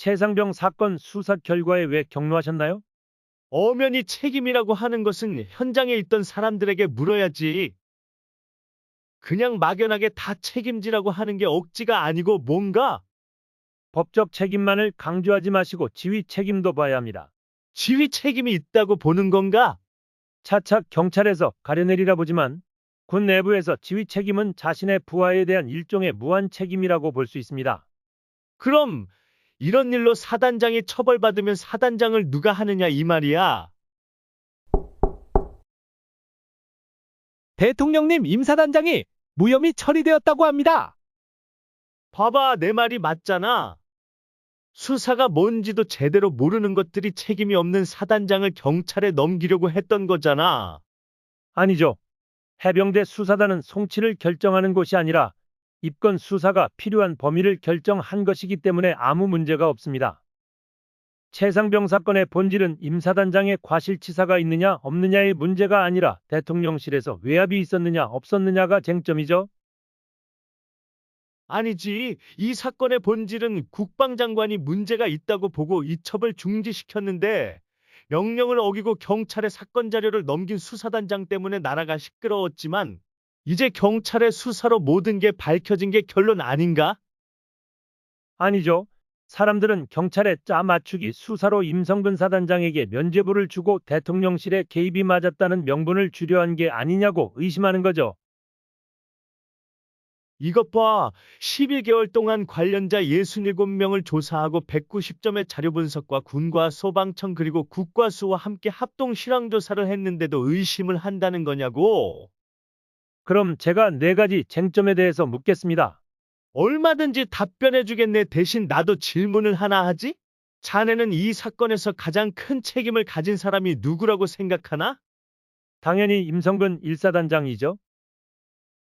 최상병 사건 수사 결과에 왜 격노하셨나요? 엄연히 책임이라고 하는 것은 현장에 있던 사람들에게 물어야지. 그냥 막연하게 다 책임지라고 하는 게 억지가 아니고 뭔가 법적 책임만을 강조하지 마시고 지휘 책임도 봐야 합니다. 지휘 책임이 있다고 보는 건가? 차차 경찰에서 가려내리라 보지만 군 내부에서 지휘 책임은 자신의 부하에 대한 일종의 무한 책임이라고 볼 수 있습니다. 그럼 이런 일로 사단장이 처벌받으면 사단장을 누가 하느냐 이 말이야. 대통령님 임사단장이 무혐의 처리되었다고 합니다. 봐봐, 내 말이 맞잖아. 수사가 뭔지도 제대로 모르는 것들이 책임이 없는 사단장을 경찰에 넘기려고 했던 거잖아. 아니죠. 해병대 수사단은 송치를 결정하는 곳이 아니라 입건 수사가 필요한 범위를 결정한 것이기 때문에 아무 문제가 없습니다. 최상병 사건의 본질은 임사단장의 과실치사가 있느냐 없느냐의 문제가 아니라 대통령실에서 외압이 있었느냐 없었느냐가 쟁점이죠. 아니지. 이 사건의 본질은 국방장관이 문제가 있다고 보고 이첩을 중지시켰는데 명령을 어기고 경찰에 사건 자료를 넘긴 수사단장 때문에 나라가 시끄러웠지만 이제 경찰의 수사로 모든 게 밝혀진 게 결론 아닌가? 아니죠. 사람들은 경찰의 짜 맞추기 수사로 임성근 사단장에게 면죄부를 주고 대통령실에 개입이 맞았다는 명분을 주려 한 게 아니냐고 의심하는 거죠. 이것 봐. 11개월 동안 관련자 67명을 조사하고 190점의 자료 분석과 군과 소방청 그리고 국과수와 함께 합동 실황조사를 했는데도 의심을 한다는 거냐고. 그럼 제가 네 가지 쟁점에 대해서 묻겠습니다. 얼마든지 답변해주겠네. 대신 나도 질문을 하나 하지? 자네는 이 사건에서 가장 큰 책임을 가진 사람이 누구라고 생각하나? 당연히 임성근 1사단장이죠.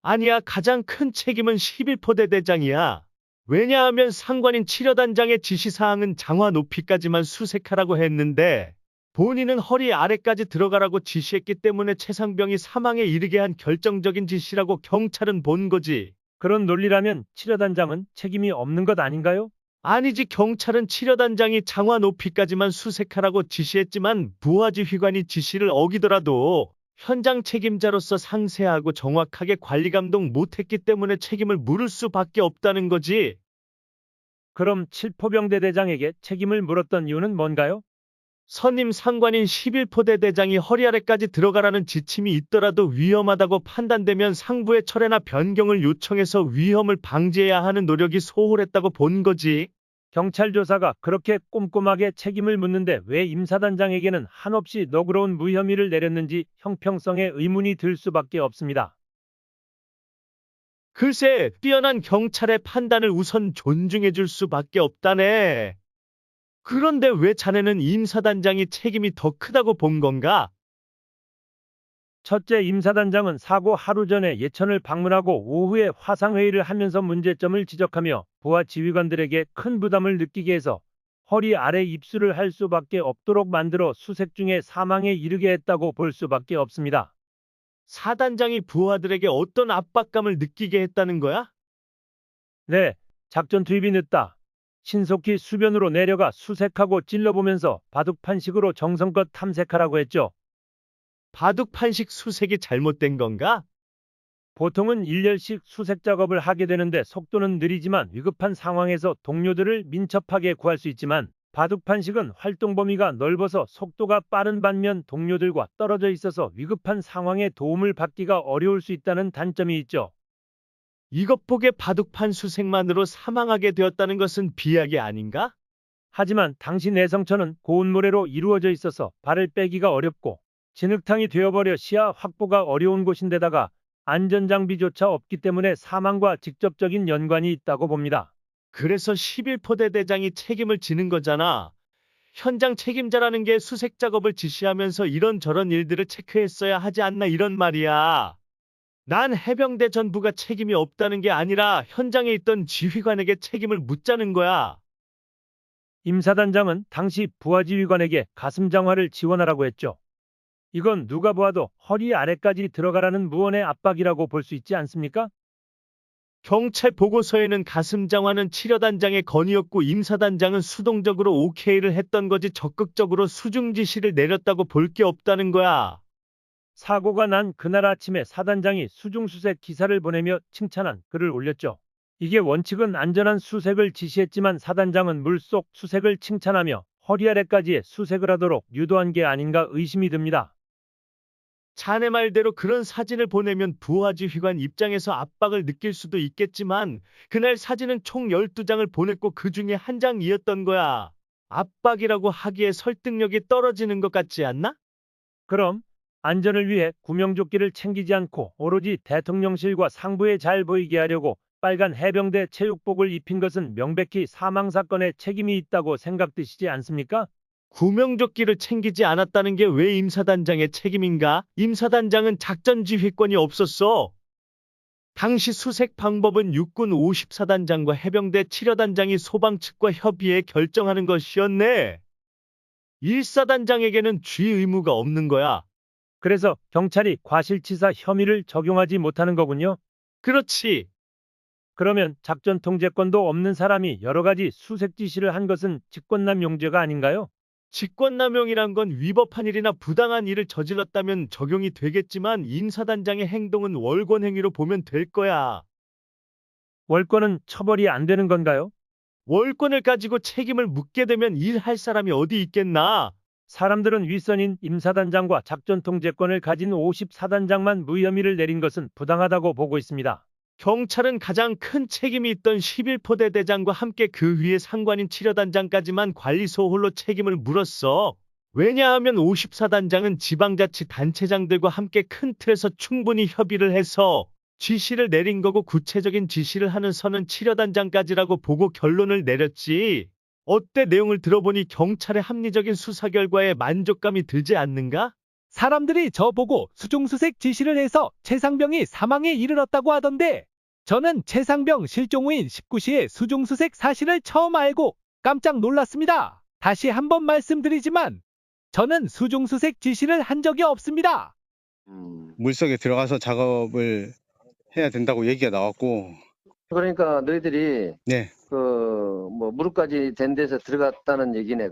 아니야, 가장 큰 책임은 11포대 대장이야. 왜냐하면 상관인 7여단장의 지시사항은 장화 높이까지만 수색하라고 했는데 본인은 허리 아래까지 들어가라고 지시했기 때문에 최상병이 사망에 이르게 한 결정적인 지시라고 경찰은 본 거지. 그런 논리라면 7여단장은 책임이 없는 것 아닌가요? 아니지, 경찰은 7여단장이 장화 높이까지만 수색하라고 지시했지만 부하지휘관이 지시를 어기더라도 현장 책임자로서 상세하고 정확하게 관리 감독 못했기 때문에 책임을 물을 수밖에 없다는 거지. 그럼 7포병대 대장에게 책임을 물었던 이유는 뭔가요? 선임 상관인 11포대 대장이 허리 아래까지 들어가라는 지침이 있더라도 위험하다고 판단되면 상부의 철회나 변경을 요청해서 위험을 방지해야 하는 노력이 소홀했다고 본 거지. 경찰 조사가 그렇게 꼼꼼하게 책임을 묻는데 왜 임사단장에게는 한없이 너그러운 무혐의를 내렸는지 형평성에 의문이 들 수밖에 없습니다. 글쎄, 뛰어난 경찰의 판단을 우선 존중해 줄 수밖에 없다네. 그런데 왜 자네는 임사단장이 책임이 더 크다고 본 건가? 첫째, 임사단장은 사고 하루 전에 예천을 방문하고 오후에 화상회의를 하면서 문제점을 지적하며 부하 지휘관들에게 큰 부담을 느끼게 해서 허리 아래 입수를 할 수밖에 없도록 만들어 수색 중에 사망에 이르게 했다고 볼 수밖에 없습니다. 사단장이 부하들에게 어떤 압박감을 느끼게 했다는 거야? 네, 작전 투입이 늦다. 신속히 수변으로 내려가 수색하고 찔러보면서 바둑판식으로 정성껏 탐색하라고 했죠. 바둑판식 수색이 잘못된 건가? 보통은 1년씩 수색 작업을 하게 되는데 속도는 느리지만 위급한 상황에서 동료들을 민첩하게 구할 수 있지만 바둑판식은 활동 범위가 넓어서 속도가 빠른 반면 동료들과 떨어져 있어서 위급한 상황에 도움을 받기가 어려울 수 있다는 단점이 있죠. 이것 보게 바둑판 수색만으로 사망하게 되었다는 것은 비약이 아닌가? 하지만 당시 내성천은 고운 모래로 이루어져 있어서 발을 빼기가 어렵고 진흙탕이 되어버려 시야 확보가 어려운 곳인데다가 안전장비조차 없기 때문에 사망과 직접적인 연관이 있다고 봅니다. 그래서 11포대 대장이 책임을 지는 거잖아. 현장 책임자라는 게 수색 작업을 지시하면서 이런저런 일들을 체크했어야 하지 않나 이런 말이야. 난 해병대 전부가 책임이 없다는 게 아니라 현장에 있던 지휘관에게 책임을 묻자는 거야. 임사단장은 당시 부하지휘관에게 가슴장화를 지원하라고 했죠. 이건 누가 보아도 허리 아래까지 들어가라는 무언의 압박이라고 볼 수 있지 않습니까? 경찰 보고서에는 가슴장화는 치려단장의 건의였고 임사단장은 수동적으로 오케이를 했던 거지 적극적으로 수중 지시를 내렸다고 볼 게 없다는 거야. 사고가 난 그날 아침에 사단장이 수중수색 기사를 보내며 칭찬한 글을 올렸죠. 이게 원칙은 안전한 수색을 지시했지만 사단장은 물속 수색을 칭찬하며 허리 아래까지의 수색을 하도록 유도한 게 아닌가 의심이 듭니다. 자네 말대로 그런 사진을 보내면 부하지휘관 입장에서 압박을 느낄 수도 있겠지만 그날 사진은 총 12장을 보냈고 그 중에 한 장이었던 거야. 압박이라고 하기에 설득력이 떨어지는 것 같지 않나? 그럼 안전을 위해 구명조끼를 챙기지 않고 오로지 대통령실과 상부에 잘 보이게 하려고 빨간 해병대 체육복을 입힌 것은 명백히 사망사건에 책임이 있다고 생각되시지 않습니까? 구명조끼를 챙기지 않았다는 게 왜 임사단장의 책임인가? 임사단장은 작전 지휘권이 없었어. 당시 수색 방법은 육군 54단장과 해병대 7여단장이 소방 측과 협의해 결정하는 것이었네. 1사단장에게는 쥐 의무가 없는 거야. 그래서 경찰이 과실치사 혐의를 적용하지 못하는 거군요. 그렇지. 그러면 작전 통제권도 없는 사람이 여러 가지 수색 지시를 한 것은 직권남용죄가 아닌가요? 직권남용이란 건 위법한 일이나 부당한 일을 저질렀다면 적용이 되겠지만 임사단장의 행동은 월권행위로 보면 될 거야. 월권은 처벌이 안 되는 건가요? 월권을 가지고 책임을 묻게 되면 일할 사람이 어디 있겠나? 사람들은 윗선인 임사단장과 작전통제권을 가진 54단장만 무혐의를 내린 것은 부당하다고 보고 있습니다. 경찰은 가장 큰 책임이 있던 11포대 대장과 함께 그 위에 상관인 7여단장까지만 관리소 홀로 책임을 물었어. 왜냐하면 54단장은 지방자치단체장들과 함께 큰 틀에서 충분히 협의를 해서 지시를 내린 거고 구체적인 지시를 하는 선은 7여단장까지라고 보고 결론을 내렸지. 어때 내용을 들어보니 경찰의 합리적인 수사 결과에 만족감이 들지 않는가? 사람들이 저보고 수중수색 지시를 해서 최상병이 사망에 이르렀다고 하던데 저는 최상병 실종 후인 19시에 수중수색 사실을 처음 알고 깜짝 놀랐습니다. 다시 한번 말씀드리지만 저는 수중수색 지시를 한 적이 없습니다. 물속에 들어가서 작업을 해야 된다고 얘기가 나왔고, 그러니까 너희들이 네, 그 뭐 무릎까지 된 데서 들어갔다는 얘기네.